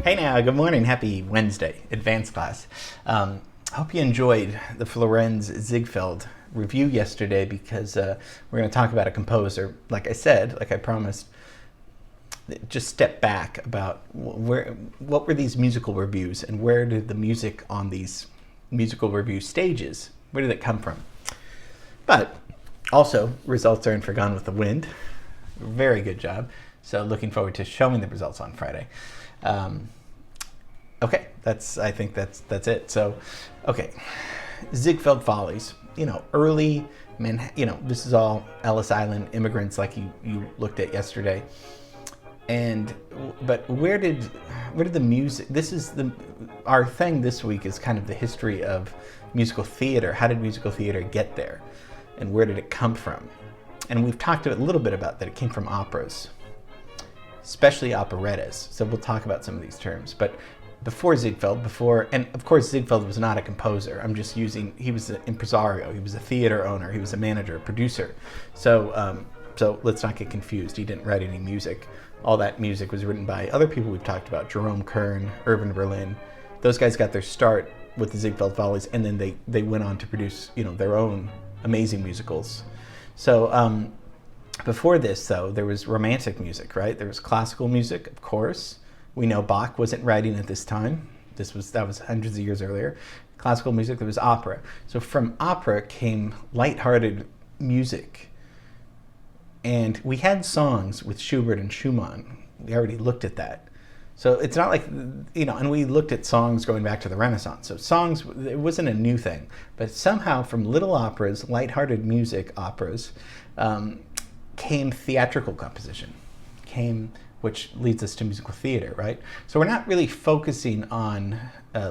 Hey now, good morning. Happy Wednesday, advanced class. Hope you enjoyed the Florenz Ziegfeld review yesterday because we're going to talk about a composer. Like I said, like I promised, just step back about what were these musical reviews and where did the music on these musical review stages, where did it come from? But also, results are in for Gone with the Wind. Very good job. So looking forward to showing the results on Friday. Okay, I think that's it. So, okay, Ziegfeld Follies. Early Manhattan. This is all Ellis Island immigrants, like you looked at yesterday. But where did the music? This is our thing this week is kind of the history of musical theater. How did musical theater get there, and where did it come from? And we've talked a little bit about that. It came from operas, especially operettas. So we'll talk about some of these terms. But before Ziegfeld, and of course Ziegfeld was not a composer. I'm just using, he was an impresario. He was a theater owner. He was a manager, a producer. So let's not get confused. He didn't write any music. All that music was written by other people we've talked about, Jerome Kern, Irving Berlin. Those guys got their start with the Ziegfeld Follies, and then they went on to produce, their own amazing musicals. So before this, though, there was romantic music, right? There was classical music, of course. We know Bach wasn't writing at this time. That was hundreds of years earlier. Classical music, there was opera. So from opera came lighthearted music. And we had songs with Schubert and Schumann. We already looked at that. So it's not like, and we looked at songs going back to the Renaissance. So songs, it wasn't a new thing. But somehow from little operas, lighthearted music operas, came theatrical composition, which leads us to musical theater, right? So we're not really focusing on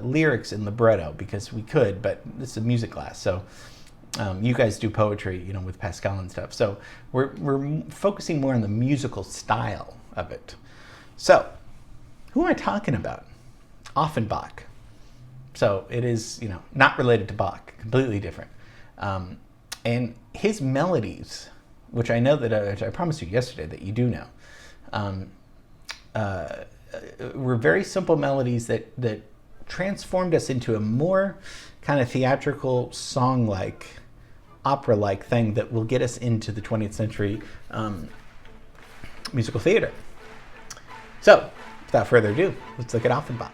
lyrics and libretto because we could, but this is a music class. So you guys do poetry, with Pascal and stuff. So we're focusing more on the musical style of it. So who am I talking about? Offenbach. So it is, not related to Bach, completely different. And his melodies, which I know which I promised you yesterday that you do know, were very simple melodies that transformed us into a more kind of theatrical, song-like, opera-like thing that will get us into the 20th century musical theater. So, without further ado, let's look at Offenbach.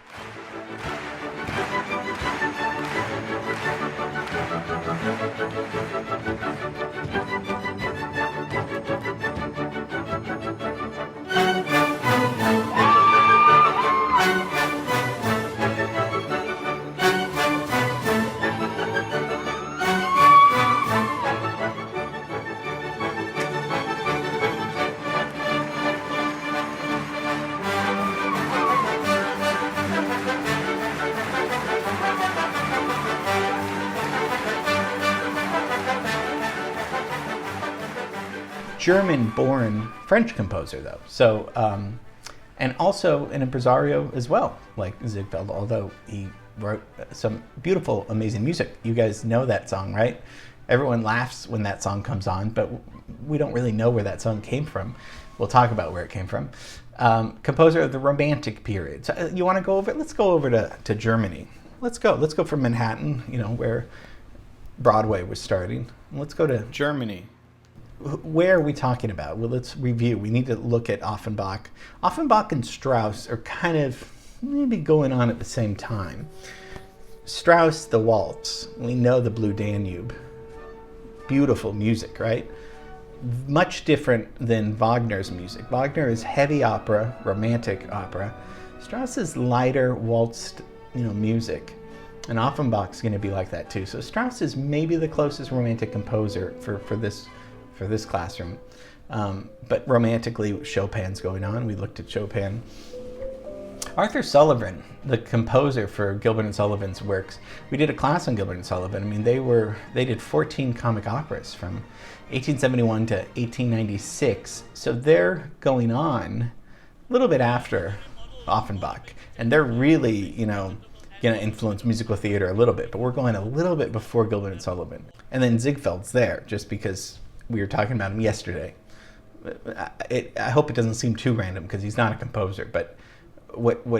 German-born French composer, though. So, and also an impresario as well, like Ziegfeld, although he wrote some beautiful, amazing music. You guys know that song, right? Everyone laughs when that song comes on, but we don't really know where that song came from. We'll talk about where it came from. Composer of the Romantic period. So you want to go over it? Let's go over to Germany. Let's go from Manhattan, where Broadway was starting. Let's go to Germany. Where are we talking about? Well, let's review. We need to look at Offenbach. Offenbach and Strauss are kind of maybe going on at the same time. Strauss, the waltz. We know the Blue Danube. Beautiful music, right? Much different than Wagner's music. Wagner is heavy opera, romantic opera. Strauss is lighter, waltzed, music. And Offenbach's going to be like that too. So Strauss is maybe the closest romantic composer for this classroom. But romantically, Chopin's going on. We looked at Chopin. Arthur Sullivan, the composer for Gilbert and Sullivan's works, we did a class on Gilbert and Sullivan. I mean, they did 14 comic operas from 1871 to 1896. So they're going on a little bit after Offenbach. And they're really, going to influence musical theater a little bit. But we're going a little bit before Gilbert and Sullivan. And then Ziegfeld's there, just because we were talking about him yesterday. I hope it doesn't seem too random because he's not a composer, but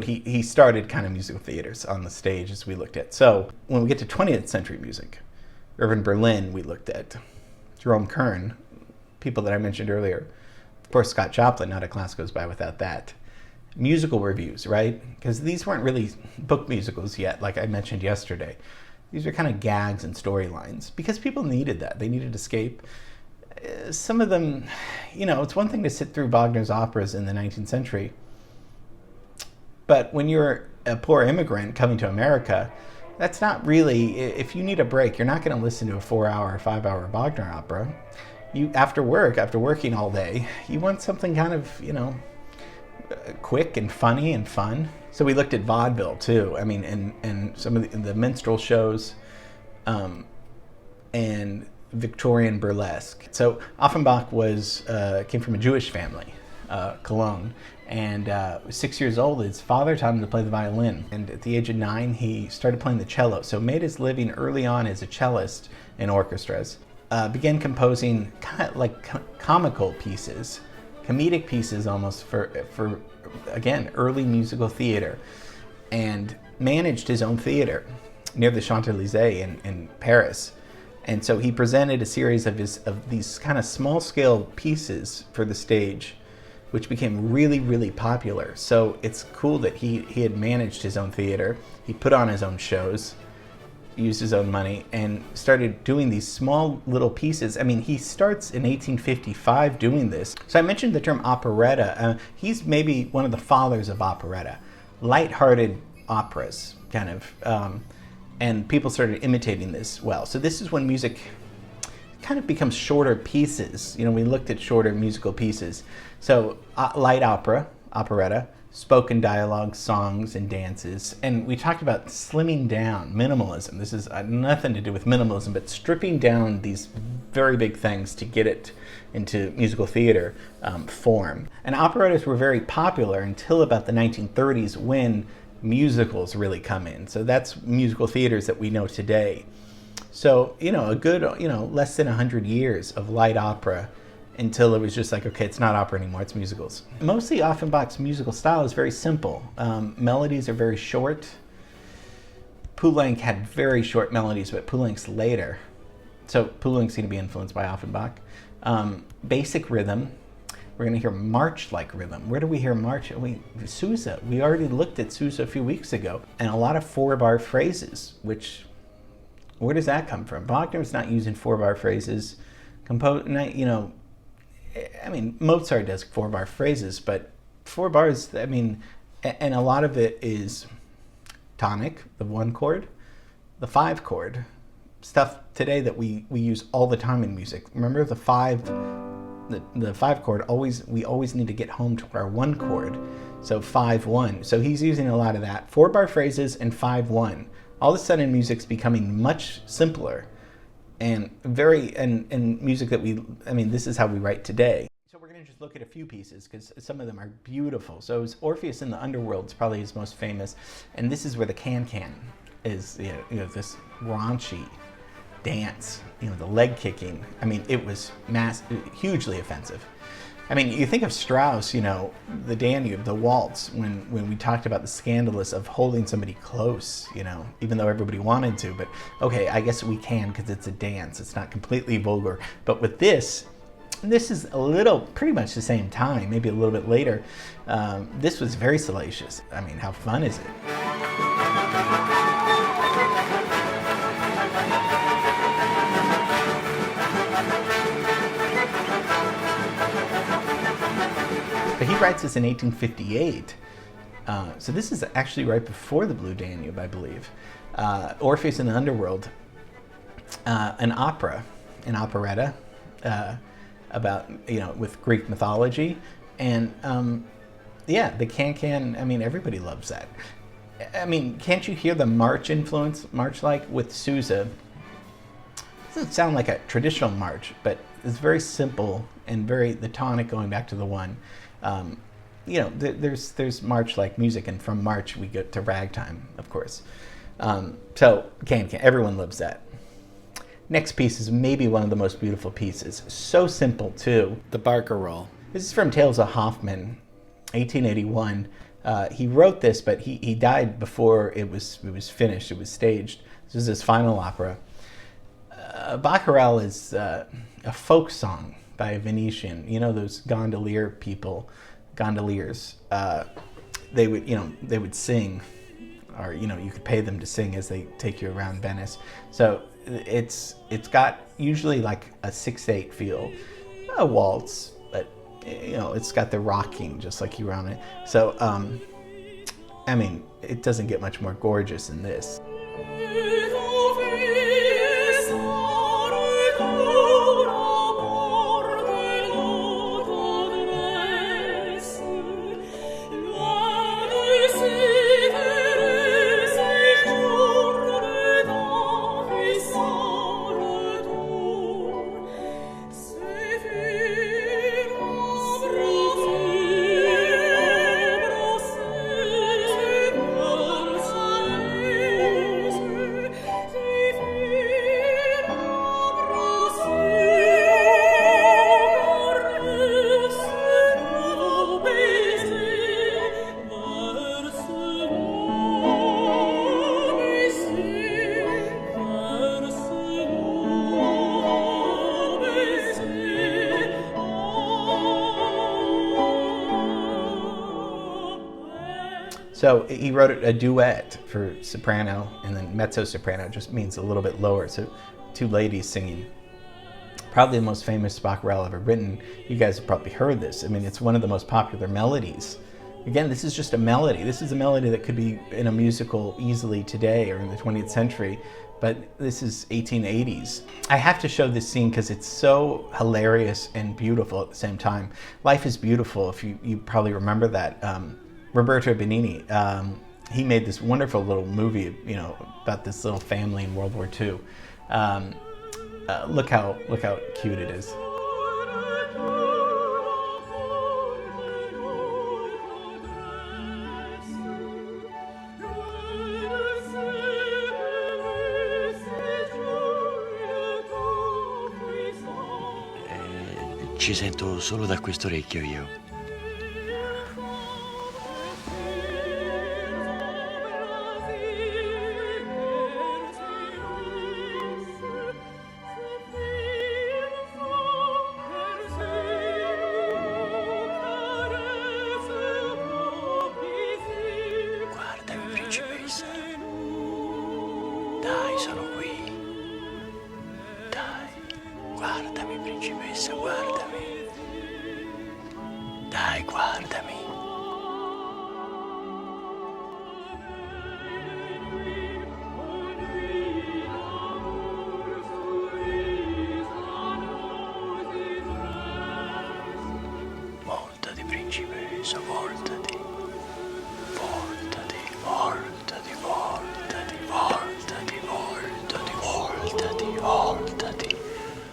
he started kind of musical theaters on the stage, as we looked at. So when we get to 20th century music, Irving Berlin, we looked at Jerome Kern, people that I mentioned earlier. Of course, Scott Joplin, not a class goes by without that. Musical reviews, right? Because these weren't really book musicals yet, like I mentioned yesterday. These were kind of gags and storylines because people needed that. They needed escape. Some of them, it's one thing to sit through Wagner's operas in the 19th century, but when you're a poor immigrant coming to America, that's not really, if you need a break, you're not going to listen to a 4-hour or 5-hour Wagner opera. You, after working all day, you want something kind of, quick and funny and fun. So we looked at vaudeville too. I mean, and some of the minstrel shows, and Victorian burlesque. So Offenbach came from a Jewish family, Cologne, and was 6 years old. His father taught him to play the violin, and at the age of 9, he started playing the cello. So made his living early on as a cellist in orchestras. Began composing kind of like comical pieces, comedic pieces almost for again, early musical theater, and managed his own theater near the Champs-Élysées in Paris. And so he presented a series of these kind of small-scale pieces for the stage, which became really, really popular. So it's cool that he had managed his own theater. He put on his own shows, used his own money, and started doing these small little pieces. I mean, he starts in 1855 doing this. So I mentioned the term operetta. He's maybe one of the fathers of operetta. Light-hearted operas, kind of. And people started imitating this well. So this is when music kind of becomes shorter pieces. We looked at shorter musical pieces. So light opera, operetta, spoken dialogue, songs, and dances. And we talked about slimming down, minimalism. This is nothing to do with minimalism, but stripping down these very big things to get it into musical theater form. And operettas were very popular until about the 1930s when musicals really come in. So that's musical theaters that we know today. So, a good, less than 100 years of light opera until it was just like, okay, it's not opera anymore, it's musicals. Mostly Offenbach's musical style is very simple. Melodies are very short. Poulenc had very short melodies, but Poulenc's later. So Poulenc's going to be influenced by Offenbach. Basic rhythm. We're going to hear march-like rhythm. Where do we hear march? Sousa. We already looked at Sousa a few weeks ago. And a lot of 4-bar phrases, where does that come from? Wagner's not using 4-bar phrases. Mozart does 4-bar phrases, but 4 bars, and a lot of it is tonic, the 1 chord, the 5 chord, stuff today that we use all the time in music. Remember the 5 chord, we always need to get home to our 1 chord. So 5-1. So he's using a lot of that. 4-bar phrases and 5-1. All of a sudden music's becoming much simpler and and music that this is how we write today. So we're going to just look at a few pieces because some of them are beautiful. So Orpheus in the Underworld is probably his most famous, and this is where the can-can is, this raunchy dance, the leg kicking. It was hugely offensive. You think of Strauss, the Danube, the waltz, when we talked about the scandalous of holding somebody close, even though everybody wanted to, but okay, I guess we can because it's a dance. It's not completely vulgar. But with this is pretty much the same time, maybe a little bit later. This was very salacious. How fun is it? But he writes this in 1858. So this is actually right before the Blue Danube, I believe. Orpheus in the Underworld, an opera, an operetta about, with Greek mythology. And the can-can, everybody loves that. Can't you hear the march influence, march-like with Sousa? It doesn't sound like a traditional march, but it's very simple and the tonic going back to the 1. There's march-like music, and from march we go to ragtime, of course. So can everyone loves that. Next piece is maybe one of the most beautiful pieces. So simple too. The Barcarolle. This is from Tales of Hoffmann, 1881. He wrote this, but he died before it was finished. It was staged. This is his final opera. Baccarel is a folk song by a Venetian. You know those gondoliers. They would sing, or you could pay them to sing as they take you around Venice. So it's got usually like a 6/8 feel, a waltz, but it's got the rocking just like you were on it. So I mean, it doesn't get much more gorgeous than this. So he wrote a duet for soprano, and then mezzo-soprano just means a little bit lower. So two ladies singing. Probably the most famous Baccarel ever written. You guys have probably heard this. I mean, it's one of the most popular melodies. Again, this is just a melody. This is a melody that could be in a musical easily today or in the 20th century, but this is 1880s. I have to show this scene because it's so hilarious and beautiful at the same time. Life is Beautiful, if you probably remember that. Roberto Benigni, he made this wonderful little movie, about this little family in World War II. Look how cute it is. Ci sento solo da quest'orecchio io. Principessa, dai, sono qui. Dai, guardami, principessa, guardami. Dai, guardami. Voltati, principessa, voltati.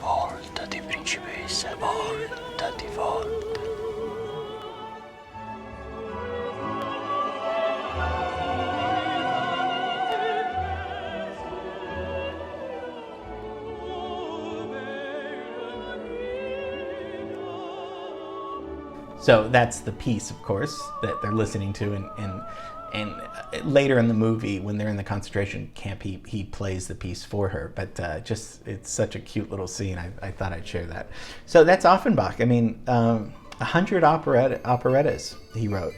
Voltati, principessa, voltati. So that's the piece, of course, that they're listening to, and later in the movie, when they're in the concentration camp, he plays the piece for her. But it's such a cute little scene. I thought I'd share that. So that's Offenbach. I mean, 100 operettas he wrote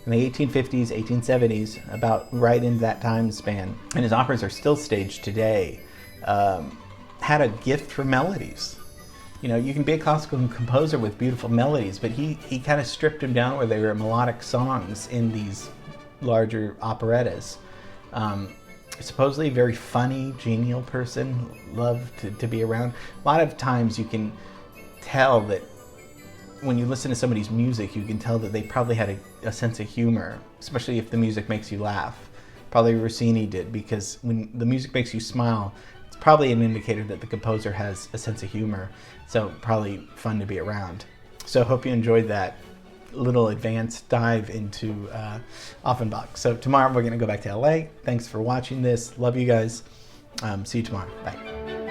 in the 1850s, 1870s, about right in that time span. And his operas are still staged today. Had a gift for melodies. You can be a classical composer with beautiful melodies, but he kind of stripped them down where they were melodic songs in these larger operettas. Supposedly a very funny, genial person, loved to be around. A lot of times you can tell that when you listen to somebody's music, you can tell that they probably had a sense of humor, especially if the music makes you laugh. Probably Rossini did, because when the music makes you smile, it's probably an indicator that the composer has a sense of humor. So probably fun to be around. So hope you enjoyed that little advanced dive into Offenbach. So tomorrow we're going to go back to LA. Thanks for watching this. Love you guys. See you tomorrow. Bye.